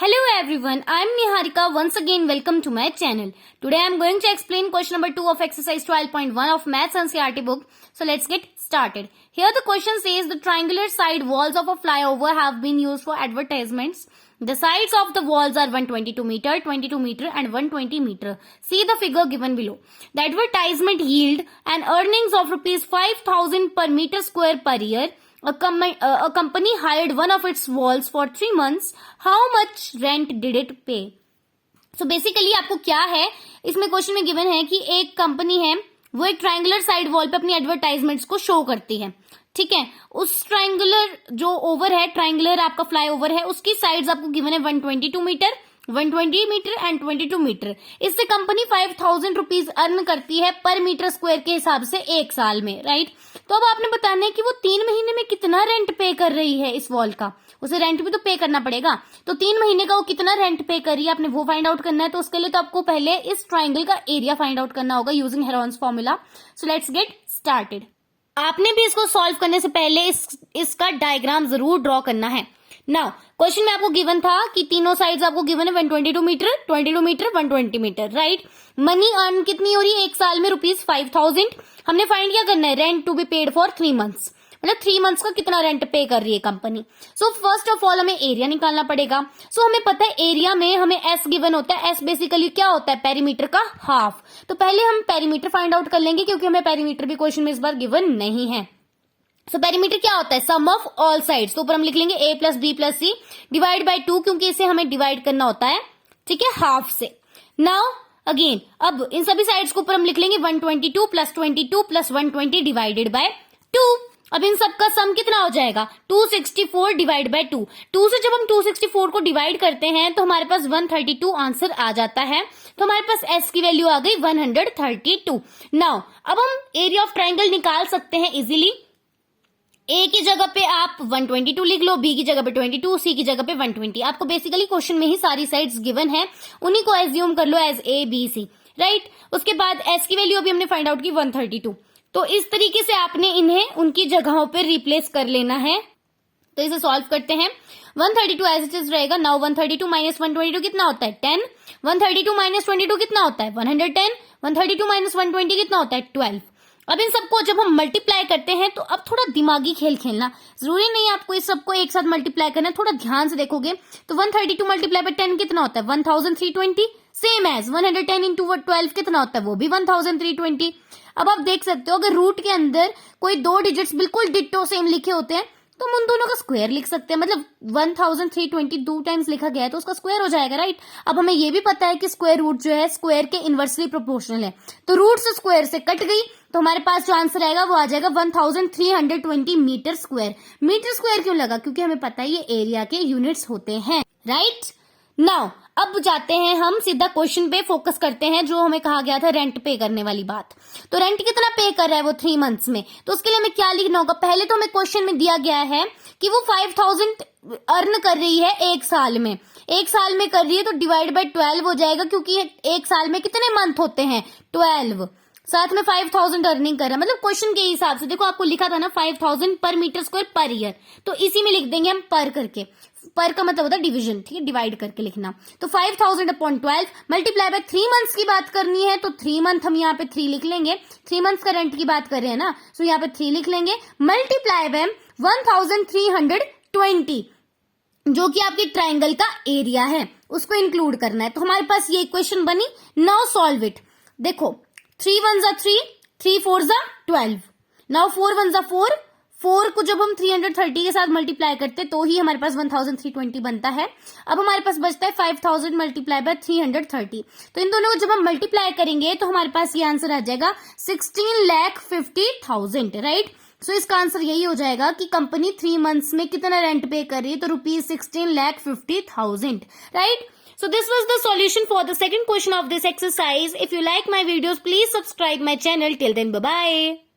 Hello everyone, I am Niharika. Once again welcome to my channel. Today I am going to explain question number 2 of exercise 12.1 of Maths NCERT book. So let's get started. Here the question says the triangular side walls of a flyover have been used for advertisements. The sides of the walls are 122 meter, 22 meter and 120 meter. See the figure given below. The advertisement yield an earnings of rupees 5,000 per meter square per year. A company hired one of its walls for 3 months. How much rent did it pay? So basically आपको क्या है, इसमें question में given है कि एक company है, वो एक ट्रायंगुलर साइड वॉल पे अपनी एडवर्टाइजमेंट्स को शो करती है. ठीक है, उस ट्रायंगुलर जो ओवर है, ट्रायंगुलर आपका फ्लाई ओवर है, उसकी साइड्स आपको गिवन है 122 मीटर, 120 मीटर एंड 22 मीटर. इससे कंपनी 5,000 रुपीज अर्न करती है पर मीटर स्क्वायर के हिसाब से एक साल में, राइट. तो अब आपने बताना है कि वो 3 महीने में कितना रेंट पे कर रही है इस वॉल का. उसे रेंट भी तो पे करना पड़ेगा, तो 3 महीने का वो कितना रेंट पे कर रही है आपने वो फाइंड आउट करना है. तो उसके लिए तो आपको पहले इस ट्राइंगल का एरिया फाइंड आउट करना होगा using Heron's formula. So let's get started. आपने भी इसको सॉल्व करने से पहले इसका डायग्राम जरूर ड्रॉ करना है. नाउ क्वेश्चन में आपको गिवन था कि तीनों साइड्स आपको गिवन है 122 metre, 22 metre, 120 metre, right. Money earn कितनी हो रही है एक साल में? रुपीज 5,000. हमने फाइंड क्या करना है? Rent to be paid for 3 months, मतलब 3 मंथ्स का कितना रेंट पे कर रही है company. So first of all हमें एरिया निकालना पड़ेगा. सो हमें पता है एरिया में हमें एस गिवन होता है. एस बेसिकली क्या होता है? पेरीमीटर का हाफ. तो पहले हम पेरीमीटर फाइंड आउट कर लेंगे क्योंकि हमें पेरीमीटर भी क्वेश्चन में इस बार गिवन नहीं है. सो पेरीमीटर क्या होता है? Sum of all sides. तो ऊपर हम लिख लेंगे a plus B plus C divide by 2 क्योंकि इसे हमें डिवाइड करना होता है, ठीक है, हाफ से. नाउ अगेन अब इन सभी साइड्स को ऊपर हम लिख लेंगे 122 प्लस 22 प्लस 120 डिवाइडेड बाय 2. अब इन सबका सम कितना हो जाएगा? 264 डिवाइड बाय 2. 2 से जब हम 264 को डिवाइड करते हैं तो हमारे पास 132 आंसर आ जाता है. तो हमारे पास s की वैल्यू आ गई 132. नाउ अब हम एरिया ऑफ ट्राइंगल निकाल सकते हैं इजीली. ए की जगह पे आप 122 लिख लो, बी की जगह पे 22, सी की जगह पे 120. आपको बेसिकली क्वेश्चन में ही सारी साइड्स गिवन है, उन्हीं को एज्यूम कर लो as A B C, right. उसके बाद एस की वैल्यू अभी हमने फाइंड आउट की 132. तो इस तरीके से आपने इन्हें उनकी जगहों पे रिप्लेस कर लेना है. तो इसे सॉल्व करते हैं. 132 एज इट इज रहेगा. नाउ 132 माइनस 122 कितना होता है? 10. 132 माइनस 22 कितना होता है? 110. 132 माइनस 120 कितना होता है? 12. अब इन सबको जब हम मल्टीप्लाई करते हैं तो अब थोड़ा दिमागी खेल खेलना. जरूरी नहीं आपको इस सबको एक साथ मल्टीप्लाई करना, थोड़ा ध्यान से देखोगे. तो 132 मल्टीप्लाई बाय 10 कितना होता है? 1320. सेम एज 110 इंटू 12 कितना होता है? वो भी 1320. अब आप देख सकते हो अगर रूट के अंदर कोई 2 डिजिट्स बिल्कुल डिट्टो सेम लिखे होते हैं तो हम उन दोनों का स्क्वायर लिख सकते हैं. मतलब 1320 2 टाइम्स लिखा गया है तो उसका स्क्वायर हो जाएगा, राइट. अब हमें ये भी पता है कि स्क्वायर रूट जो है स्क्वायर के इनवर्सली प्रोपोर्शनल है. तो रूट से स्क्वायर से कट गई तो हमारे पास जो आंसर आएगा वो आ जाएगा 1320 मीटर स्क्वायर. मीटर स्क्वायर क्यों लगा? क्योंकि हमें पता है ये एरिया के यूनिट्स होते हैं, राइट. नाउ अब जाते हैं हम सीधा क्वेश्चन पे फोकस करते हैं जो हमें कहा गया था रेंट पे करने वाली बात. तो रेंट कितना पे कर रहा है वो 3 मंथ्स में? तो उसके लिए हमें क्या लिखना होगा? पहले तो हमें क्वेश्चन में दिया गया है कि वो 5,000 अर्न कर रही है एक साल में. एक साल में कर रही है तो डिवाइड बाय 12 हो जाएगा क्योंकि एक साल में कितने मंथ होते हैं? 12. साथ में 5,000 अर्निंग कर रहा है. मतलब क्वेश्चन के हिसाब से देखो आपको लिखा था ना 5,000 पर मीटर स्क्वायर पर ईयर, तो इसी में लिख देंगे हम पर करके. पर का मतलब होता है डिवीजन, ठीक है, डिवाइड करके लिखना. तो 5,000 अपॉन 12 मल्टीप्लाई बाय 3 मंथ्स की बात करनी है तो 3 मंथ हम यहाँ पे 3 लिख लेंगे. 3 मंथ्स का रेंट की बात कर रहे हैं ना, सो यहाँ पे 3 लिख लेंगे. मल्टीप्लाई बाय 1320 जो कि आपके ट्राइंगल का एरिया है उसको इंक्लूड करना है. तो हमारे पास ये इक्वेशन बनी. Now solve it. देखो 3 1 जा 3, 3 4 जा 12. नाउ 4 1 जा 4. 4 को जब हम 330 के साथ मल्टीप्लाई करते तो ही हमारे पास 1320 बनता है. अब हमारे पास बचता है 5,000 मल्टीप्लाई बाय 330. तो इन दोनों को जब हम मल्टीप्लाई करेंगे तो हमारे पास ये आंसर आ जाएगा 16,50,000, राइट. सो इसका आंसर यही हो जाएगा कि कंपनी 3 मंथ्स में कितना रेंट पे कर रही है, तो rupees 16,50,000, right. So this was the solution for the second question of this exercise. If you like my videos, please subscribe my channel. Till then, bye bye.